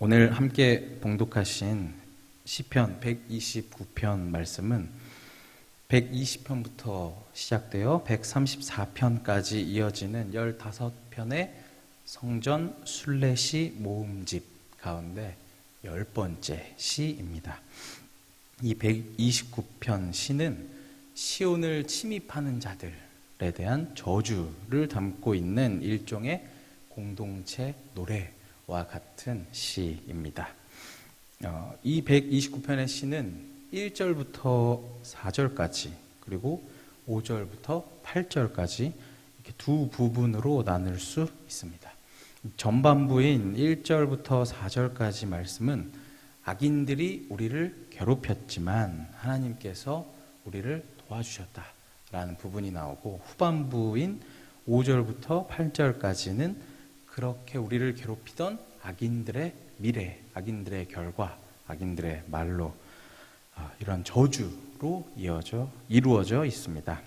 오늘 함께 봉독하신 시편 129편 말씀은 120편부터 시작되어 134편까지 이어지는 15편의 성전 순례시 모음집 가운데 10번째 시입니다. 이 129편 시는 시온을 침입하는 자들에 대한 저주를 담고 있는 일종의 공동체 노래와 같은 시입니다. 이 129편의 시는 1절부터 4절까지 그리고 5절부터 8절까지 이렇게 두 부분으로 나눌 수 있습니다. 전반부인 1절부터 4절까지 말씀은 악인들이 우리를 괴롭혔지만 하나님께서 우리를 도와주셨다라는 부분이 나오고, 후반부인 5절부터 8절까지는 그렇게 우리를 괴롭히던 악인들의 미래, 악인들의 결과, 악인들의 말로 이런 저주로 이루어져 있습니다.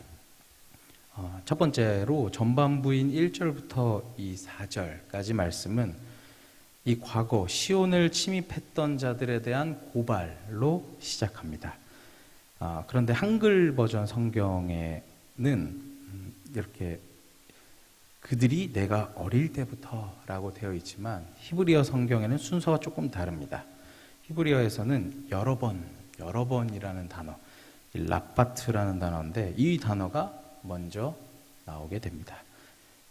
첫 번째로 전반부인 1절부터 이 4절까지 말씀은 이 과거 시온을 침입했던 자들에 대한 고발로 시작합니다. 그런데 한글 버전 성경에는 이렇게 그들이 내가 어릴 때부터라고 되어 있지만 히브리어 성경에는 순서가 조금 다릅니다. 히브리어에서는 여러 번이라는 단어, 랍바트라는 단어인데 이 단어가 먼저 나오게 됩니다.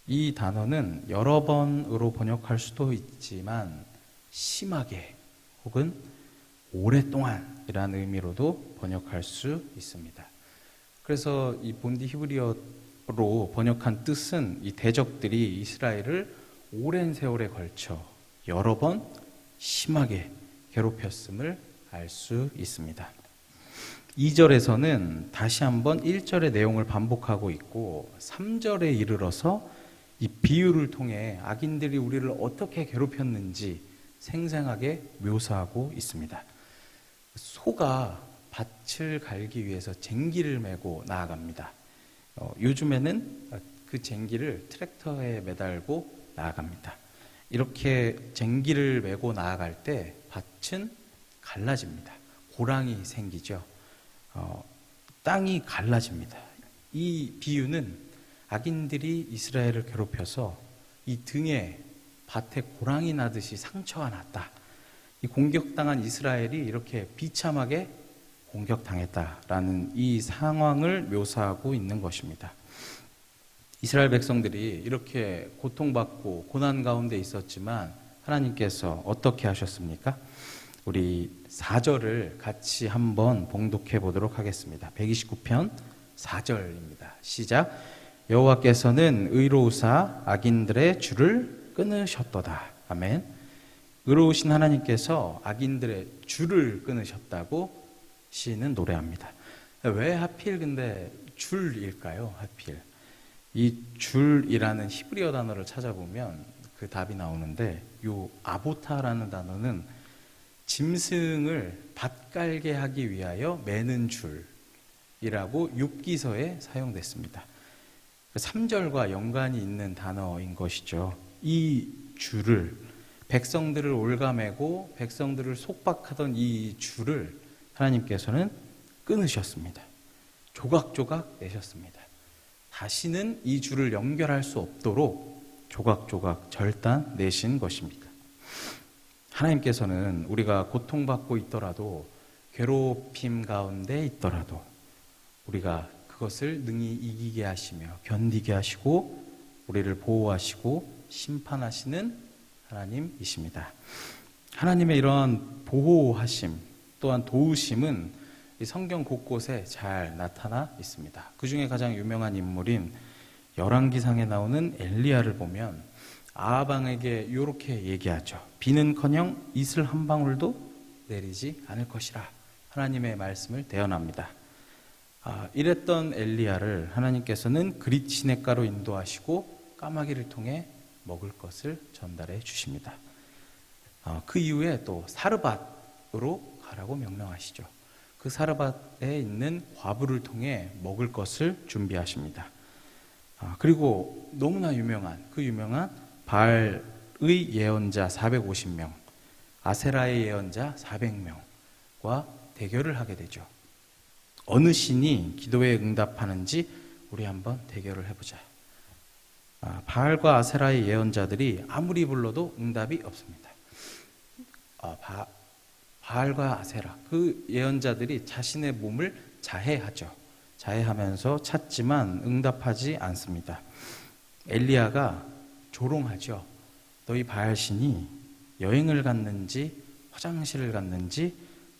이 단어는 여러 번으로 번역할 수도 있지만 심하게 혹은 오랫동안이라는 의미로도 번역할 수 있습니다. 그래서 이 본디 히브리어로 번역한 뜻은 이 대적들이 이스라엘을 오랜 세월에 걸쳐 여러 번 심하게 괴롭혔음을 알 수 있습니다. 2절에서는 다시 한번 1절의 내용을 반복하고 있고 3절에 이르러서 이 비유를 통해 악인들이 우리를 어떻게 괴롭혔는지 생생하게 묘사하고 있습니다. 소가 밭을 갈기 위해서 쟁기를 메고 나아갑니다. 요즘에는 그 쟁기를 트랙터에 매달고 나아갑니다. 이렇게 쟁기를 메고 나아갈 때 밭은 갈라집니다. 고랑이 생기죠. 땅이 갈라집니다. 이 비유는 악인들이 이스라엘을 괴롭혀서 이 등에 밭에 고랑이 나듯이 상처가 났다. 이 공격당한 이스라엘이 이렇게 비참하게 공격당했다라는 이 상황을 묘사하고 있는 것입니다. 이스라엘 백성들이 이렇게 고통받고 고난 가운데 있었지만 하나님께서 어떻게 하셨습니까? 우리 4절을 같이 한번 봉독해 보도록 하겠습니다. 129편 4절입니다. 시작. 여호와께서는 의로우사 악인들의 줄을 끊으셨도다. 아멘. 의로우신 하나님께서 악인들의 줄을 끊으셨다고 시인은 노래합니다. 왜 하필 근데 줄일까요? 하필 이 줄이라는 히브리어 단어를 찾아보면 그 답이 나오는데, 요 아보타라는 단어는 짐승을 밭갈게 하기 위하여 매는 줄이라고 욥기서에 사용됐습니다. 3절과 연관이 있는 단어인 것이죠. 이 줄을, 백성들을 올가매고 백성들을 속박하던 이 줄을 하나님께서는 끊으셨습니다. 조각조각 내셨습니다. 다시는 이 줄을 연결할 수 없도록 조각조각 절단 내신 것입니다. 하나님께서는 우리가 고통받고 있더라도, 괴롭힘 가운데 있더라도 우리가 그것을 능히 이기게 하시며 견디게 하시고 우리를 보호하시고 심판하시는 하나님이십니다. 하나님의 이러한 보호하심 또한 도우심은 이 성경 곳곳에 잘 나타나 있습니다. 그 중에 가장 유명한 인물인 열왕기상에 나오는 엘리야를 보면 아하방에게 이렇게 얘기하죠. 비는커녕 이슬 한 방울도 내리지 않을 것이라 하나님의 말씀을 대언합니다. 이랬던 엘리야를 하나님께서는 그릿 시냇가로 인도하시고 까마귀를 통해 먹을 것을 전달해 주십니다. 그 이후에 또 사르밧으로 가라고 명령하시죠. 그 사르밧에 있는 과부를 통해 먹을 것을 준비하십니다. 그리고 너무나 유명한 그 유명한 바알의 예언자 450명, 아세라의 예언자 400명과 대결을 하게 되죠. 어느 신이 기도에 응답하는지 우리 한번 대결을 해보자. 바알과 아세라의 예언자들이 아무리 불러도 응답이 없습니다. 바알과 아세라, 그 예언자들이 자신의 몸을 자해하죠. 자해하면서 찾지만 응답하지 않습니다. 엘리야가 조롱하죠. 너희 바알 신이 여행을 갔는지 화장실을 갔는지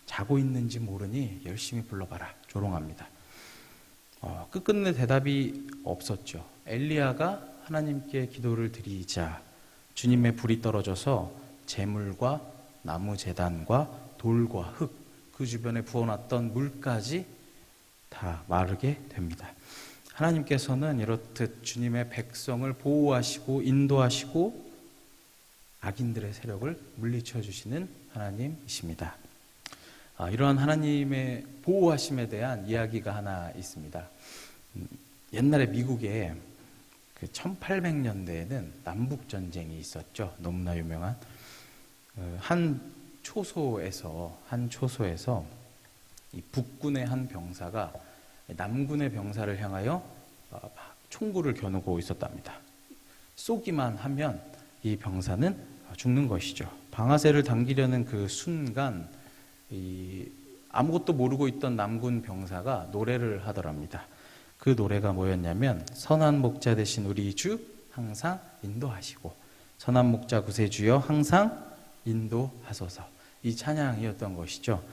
자고 있는지 모르니 열심히 불러봐라. 조롱합니다. 끝끝내 대답이 없었죠. 엘리야가 하나님께 기도를 드리자 주님의 불이 떨어져서 재물과 나무 제단과 돌과 흙, 그 주변에 부어놨던 물까지 다 마르게 됩니다. 하나님께서는 이렇듯 주님의 백성을 보호하시고 인도하시고 악인들의 세력을 물리쳐 주시는 하나님이십니다. 이러한 하나님의 보호하심에 대한 이야기가 하나 있습니다. 옛날에 미국에 그 1800년대에는 남북전쟁이 있었죠. 너무나 유명한 한 초소에서 이 북군의 한 병사가 남군의 병사를 향하여 총구를 겨누고 있었답니다. 쏘기만 하면 이 병사는 죽는 것이죠. 방아쇠를 당기려는 그 순간 아무것도 모르고 있던 남군 병사가 노래를 하더랍니다. 그 노래가 뭐였냐면 선한 목자 되신 우리 주 항상 인도하시고 선한 목자 구세주여 항상 인도하소서, 이 찬양이었던 것이죠.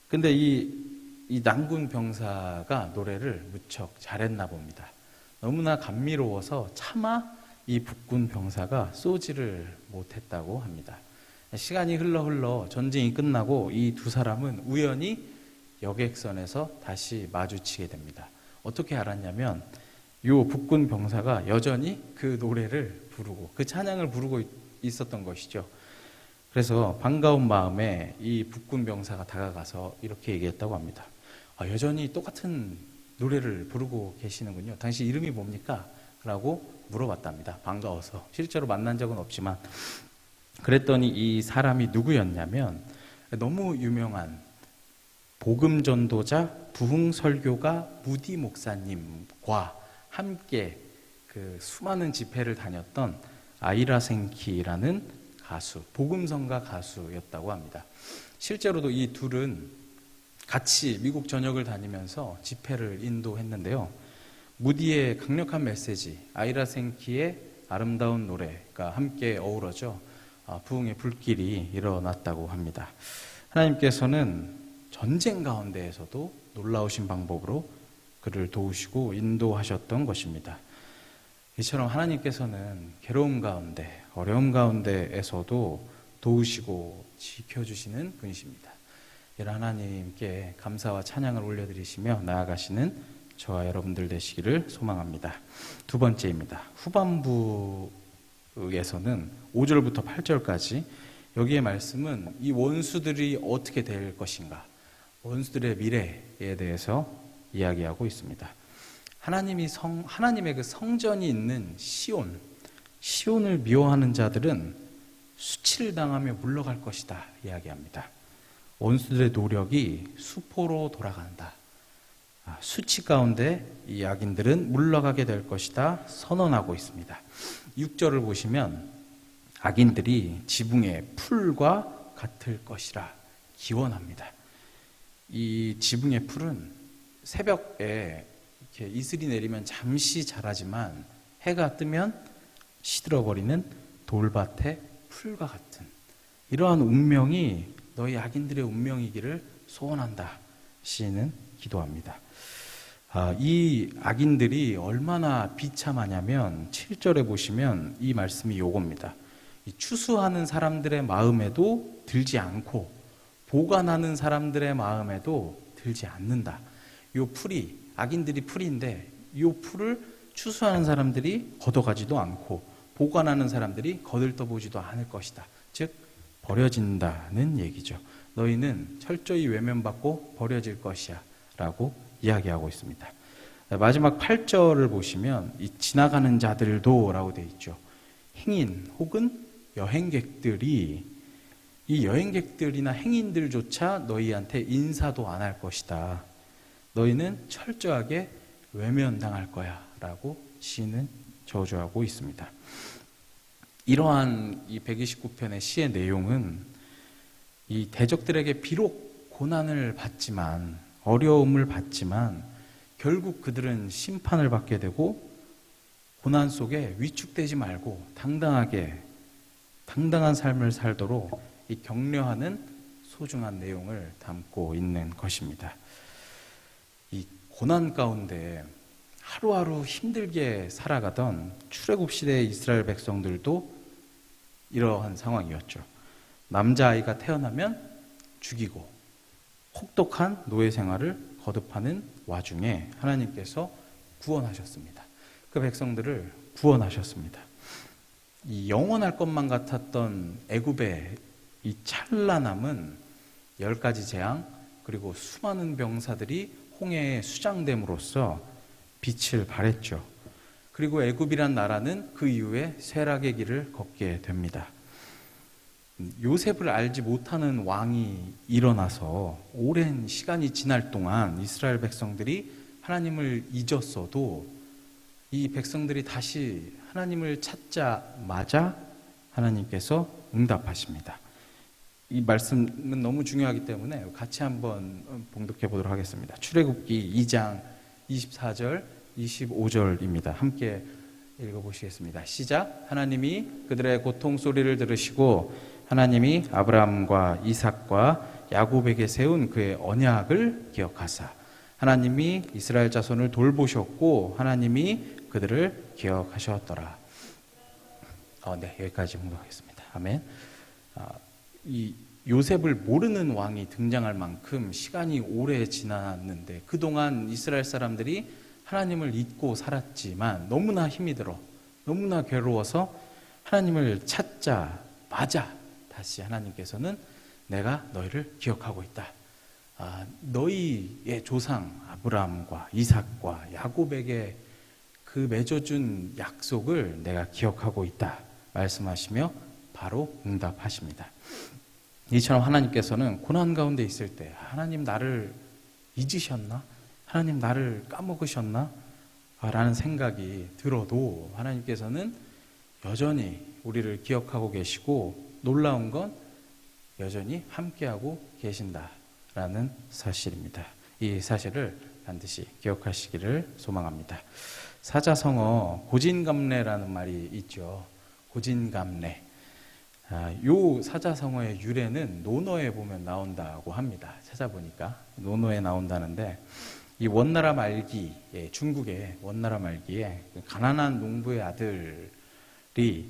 근데 이 남군 병사가 노래를 무척 잘했나 봅니다. 너무나 감미로워서 차마 이 북군 병사가 쏘지를 못했다고 합니다. 시간이 흘러 전쟁이 끝나고 이 두 사람은 우연히 여객선에서 다시 마주치게 됩니다. 어떻게 알았냐면 요 북군 병사가 여전히 그 노래를 부르고 그 찬양을 부르고 있었던 것이죠. 그래서 반가운 마음에 이 북군 병사가 다가가서 이렇게 얘기했다고 합니다. 여전히 똑같은 노래를 부르고 계시는군요. 당신 이름이 뭡니까? 라고 물어봤답니다. 반가워서. 실제로 만난 적은 없지만. 그랬더니 이 사람이 누구였냐면 너무 유명한 복음 전도자 부흥 설교가 무디 목사님과 함께 그 수많은 집회를 다녔던 아이라 생키라는 가수, 복음성가 가수였다고 합니다. 실제로도 이 둘은 같이 미국 전역을 다니면서 집회를 인도했는데요. 무디의 강력한 메시지, 아이라 생키의 아름다운 노래가 함께 어우러져 부흥의 불길이 일어났다고 합니다. 하나님께서는 전쟁 가운데에서도 놀라우신 방법으로 그를 도우시고 인도하셨던 것입니다. 이처럼 하나님께서는 괴로움 가운데, 어려움 가운데에서도 도우시고 지켜주시는 분이십니다. 이런 하나님께 감사와 찬양을 올려드리시며 나아가시는 저와 여러분들 되시기를 소망합니다. 두 번째입니다. 후반부에서는 5절부터 8절까지 여기의 말씀은 이 원수들이 어떻게 될 것인가, 원수들의 미래에 대해서 이야기하고 있습니다. 하나님의 그 성전이 있는 시온을 미워하는 자들은 수치를 당하며 물러갈 것이다 이야기합니다. 원수들의 노력이 수포로 돌아간다. 수치 가운데 이 악인들은 물러가게 될 것이다 선언하고 있습니다. 6절을 보시면 악인들이 지붕의 풀과 같을 것이라 기원합니다. 이 지붕의 풀은 새벽에 이렇게 이슬이 내리면 잠시 자라지만 해가 뜨면 시들어버리는 돌밭의 풀과 같은 이러한 운명이 너희 악인들의 운명이기를 소원한다 시인은 기도합니다. 이 악인들이 얼마나 비참하냐면 7절에 보시면 이 말씀이 요겁니다. 이 추수하는 사람들의 마음에도 들지 않고 보관하는 사람들의 마음에도 들지 않는다. 요 풀이 악인들이 풀인데 요 풀을 추수하는 사람들이 걷어가지도 않고 보관하는 사람들이 거들떠보지도 않을 것이다. 즉 버려진다는 얘기죠. 너희는 철저히 외면받고 버려질 것이야 라고 이야기하고 있습니다. 마지막 8절을 보시면 이 지나가는 자들도 라고 되어 있죠. 행인 혹은 여행객들이 이 여행객들이나 행인들조차 너희한테 인사도 안 할 것이다. 너희는 철저하게 외면당할 거야 라고 시인은 저주하고 있습니다. 이러한 이 129편의 시의 내용은 이 대적들에게 비록 고난을 받지만, 어려움을 받지만 결국 그들은 심판을 받게 되고 고난 속에 위축되지 말고 당당한 삶을 살도록 이 격려하는 소중한 내용을 담고 있는 것입니다. 이 고난 가운데 하루하루 힘들게 살아가던 출애굽 시대의 이스라엘 백성들도 이러한 상황이었죠. 남자아이가 태어나면 죽이고 혹독한 노예 생활을 거듭하는 와중에 하나님께서 구원하셨습니다. 그 백성들을 구원하셨습니다. 이 영원할 것만 같았던 애굽의 이 찬란함은 10가지 재앙 그리고 수많은 병사들이 홍해에 수장됨으로써 빛을 발했죠. 그리고 애굽이란 나라는 그 이후에 쇠락의 길을 걷게 됩니다. 요셉을 알지 못하는 왕이 일어나서 오랜 시간이 지날 동안 이스라엘 백성들이 하나님을 잊었어도 이 백성들이 다시 하나님을 찾자마자 하나님께서 응답하십니다. 이 말씀은 너무 중요하기 때문에 같이 한번 봉독해 보도록 하겠습니다. 출애굽기 2장 24절 25절입니다. 함께 읽어보시겠습니다. 시작. 하나님이 그들의 고통 소리를 들으시고 하나님이 아브라함과 이삭과 야곱에게 세운 그의 언약을 기억하사 하나님이 이스라엘 자손을 돌보셨고 하나님이 그들을 기억하셨더라. 네, 여기까지 봉독하겠습니다. 아멘. 이 요셉을 모르는 왕이 등장할 만큼 시간이 오래 지났는데 그동안 이스라엘 사람들이 하나님을 잊고 살았지만 너무나 힘이 들어 너무나 괴로워서 하나님을 찾자마자 다시 하나님께서는 내가 너희를 기억하고 있다. 너희의 조상 아브라함과 이삭과 야곱에게 그 맺어준 약속을 내가 기억하고 있다 말씀하시며 바로 응답하십니다. 이처럼 하나님께서는 고난 가운데 있을 때 하나님 나를 잊으셨나? 하나님 나를 까먹으셨나? 라는 생각이 들어도 하나님께서는 여전히 우리를 기억하고 계시고 놀라운 건 여전히 함께하고 계신다라는 사실입니다. 이 사실을 반드시 기억하시기를 소망합니다. 사자성어 고진감래라는 말이 있죠. 고진감래. 요 사자성어의 유래는 논어에 보면 나온다고 합니다. 찾아보니까 논어에 나온다는데 이 원나라 말기에 중국의 원나라 말기에 가난한 농부의 아들이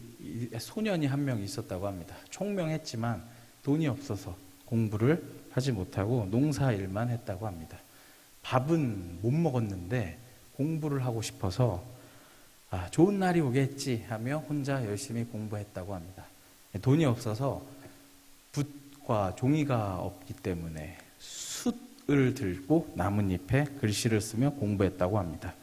소년이 한 명 있었다고 합니다. 총명했지만 돈이 없어서 공부를 하지 못하고 농사일만 했다고 합니다. 밥은 못 먹었는데 공부를 하고 싶어서 좋은 날이 오겠지 하며 혼자 열심히 공부했다고 합니다. 돈이 없어서 붓과 종이가 없기 때문에 숯을 들고 나뭇잎에 글씨를 쓰며 공부했다고 합니다.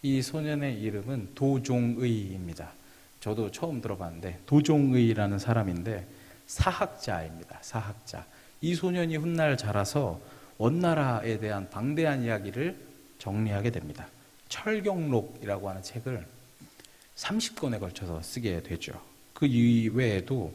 이 소년의 이름은 도종의입니다. 저도 처음 들어봤는데 도종의라는 사람인데 사학자입니다. 사학자. 이 소년이 훗날 자라서 원나라에 대한 방대한 이야기를 정리하게 됩니다. 철경록이라고 하는 책을 30권에 걸쳐서 쓰게 되죠. 그 이외에도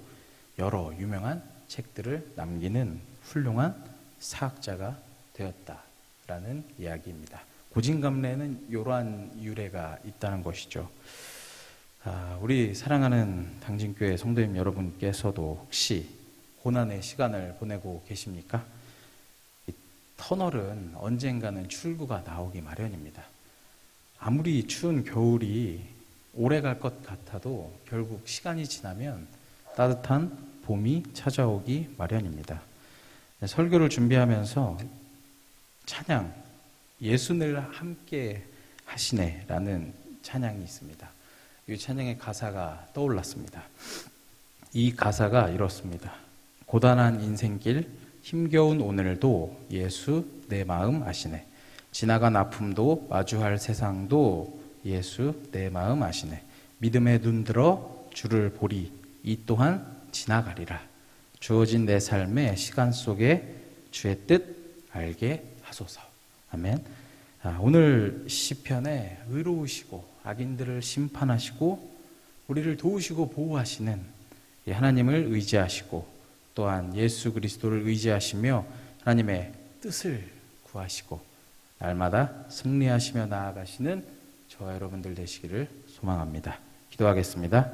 여러 유명한 책들을 남기는 훌륭한 사학자가 되었다라는 이야기입니다. 고진감래는 이러한 유래가 있다는 것이죠. 우리 사랑하는 당진교회 성도님 여러분께서도 혹시 고난의 시간을 보내고 계십니까? 이 터널은 언젠가는 출구가 나오기 마련입니다. 아무리 추운 겨울이 오래 갈 것 같아도 결국 시간이 지나면 따뜻한 봄이 찾아오기 마련입니다. 설교를 준비하면서 찬양, 예수를 함께 하시네라는 찬양이 있습니다. 이 찬양의 가사가 떠올랐습니다. 이 가사가 이렇습니다. 고단한 인생길, 힘겨운 오늘도 예수 내 마음 아시네. 지나간 아픔도 마주할 세상도 예수 내 마음 아시네. 믿음에 눈들어 주를 보리 이 또한 지나가리라. 주어진 내 삶의 시간 속에 주의 뜻 알게 하소서. 아멘. 오늘 시편에 의로우시고 악인들을 심판하시고 우리를 도우시고 보호하시는 이 하나님을 의지하시고 또한 예수 그리스도를 의지하시며 하나님의 뜻을 구하시고 날마다 승리하시며 나아가시는 저와 여러분들 되시기를 소망합니다. 기도하겠습니다.